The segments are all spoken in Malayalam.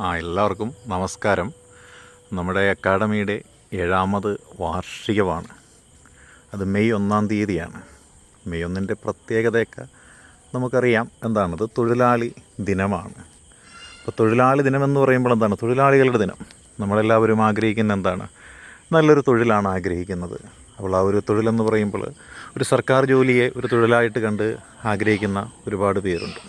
എല്ലാവർക്കും നമസ്കാരം. നമ്മുടെ അക്കാഡമിയുടെ 7ാമത് വാർഷികമാണ്. അത് മെയ് 1-ാം തീയതിയാണ്. മെയ് 1-ൻ്റെ പ്രത്യേകതയൊക്കെ നമുക്കറിയാം. എന്താണത്? തൊഴിലാളി ദിനമാണ്. അപ്പോൾ തൊഴിലാളി ദിനമെന്ന് പറയുമ്പോൾ എന്താണ്? തൊഴിലാളികളുടെ ദിനം. നമ്മളെല്ലാവരും ആഗ്രഹിക്കുന്ന എന്താണ്? നല്ലൊരു തൊഴിലാണ് ആഗ്രഹിക്കുന്നത്. അപ്പോൾ ആ ഒരു തൊഴിലെന്ന് പറയുമ്പോൾ ഒരു സർക്കാർ ജോലിയെ ഒരു തൊഴിലായിട്ട് കണ്ട് ആഗ്രഹിക്കുന്ന ഒരുപാട് പേരുണ്ട്.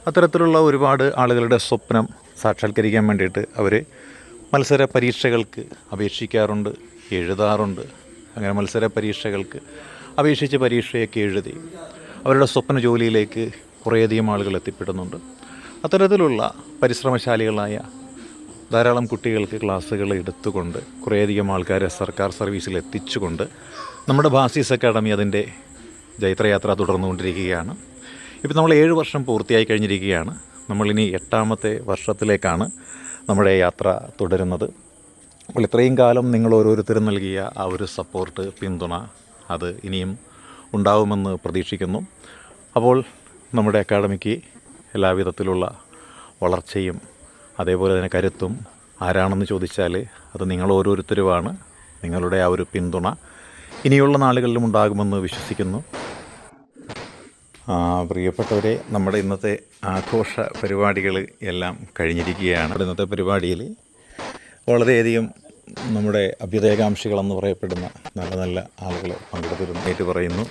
അത്തരത്തിലുള്ള ഒരുപാട് ആളുകളുടെ സ്വപ്നം സാക്ഷാത്കരിക്കാൻ വേണ്ടിയിട്ട് അവർ മത്സര പരീക്ഷകൾക്ക് അപേക്ഷിക്കാറുണ്ട്, എഴുതാറുണ്ട്. അങ്ങനെ മത്സര പരീക്ഷകൾക്ക് അപേക്ഷിച്ച് പരീക്ഷയൊക്കെ എഴുതി അവരുടെ സ്വപ്ന ജോലിയിലേക്ക് കുറേയധികം ആളുകൾ എത്തിപ്പെടുന്നുണ്ട്. അത്തരത്തിലുള്ള പരിശ്രമശാലികളായ ധാരാളം കുട്ടികൾക്ക് ക്ലാസ്സുകൾ എടുത്തുകൊണ്ട് കുറേയധികം ആൾക്കാരെ സർക്കാർ സർവീസിൽ എത്തിച്ചുകൊണ്ട് നമ്മുടെ ഭാസീസ് അക്കാഡമി അതിൻ്റെ ജൈത്രയാത്ര തുടർന്നുകൊണ്ടിരിക്കുകയാണ്. ഇപ്പോൾ നമ്മൾ 7 വർഷം പൂർത്തിയായി കഴിഞ്ഞിരിക്കുകയാണ്. നമ്മളിനി 8ാമത്തെ വർഷത്തിലേക്കാണ് നമ്മുടെ യാത്ര തുടരുന്നത്. അപ്പോൾ ഇത്രയും കാലം നിങ്ങൾ ഓരോരുത്തരും നൽകിയ ആ ഒരു സപ്പോർട്ട്, പിന്തുണ അത് ഇനിയും ഉണ്ടാവുമെന്ന് പ്രതീക്ഷിക്കുന്നു. അപ്പോൾ നമ്മുടെ അക്കാഡമിക്ക് എല്ലാവിധത്തിലുള്ള വളർച്ചയും അതേപോലെ തന്നെ കരുത്തും ആരാണെന്ന് ചോദിച്ചാൽ അത് നിങ്ങൾ ഓരോരുത്തരുമാണ്. നിങ്ങളുടെ ആ ഒരു പിന്തുണ ഇനിയുള്ള നാളുകളിലും ഉണ്ടാകുമെന്ന് വിശ്വസിക്കുന്നു. പ്രിയപ്പെട്ടവരെ, നമ്മുടെ ഇന്നത്തെ ആഘോഷ പരിപാടികൾ എല്ലാം കഴിഞ്ഞിരിക്കുകയാണ്. ഇന്നത്തെ പരിപാടിയിൽ വളരെയധികം നമ്മുടെ അഭ്യുദയകാംക്ഷികളെന്ന് പറയപ്പെടുന്ന നല്ല നല്ല ആളുകൾ പങ്കെടുത്തിരുന്നതായിട്ട് പറയുന്നു.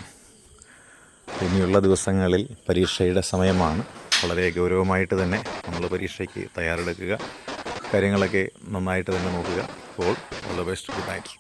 ഇനിയുള്ള ദിവസങ്ങളിൽ പരീക്ഷയുടെ സമയമാണ്. വളരെ ഗൗരവമായിട്ട് തന്നെ നമ്മൾ പരീക്ഷയ്ക്ക് തയ്യാറെടുക്കുക. കാര്യങ്ങളൊക്കെ നന്നായിട്ട് തന്നെ നോക്കുക. അപ്പോൾ all the best. Good night.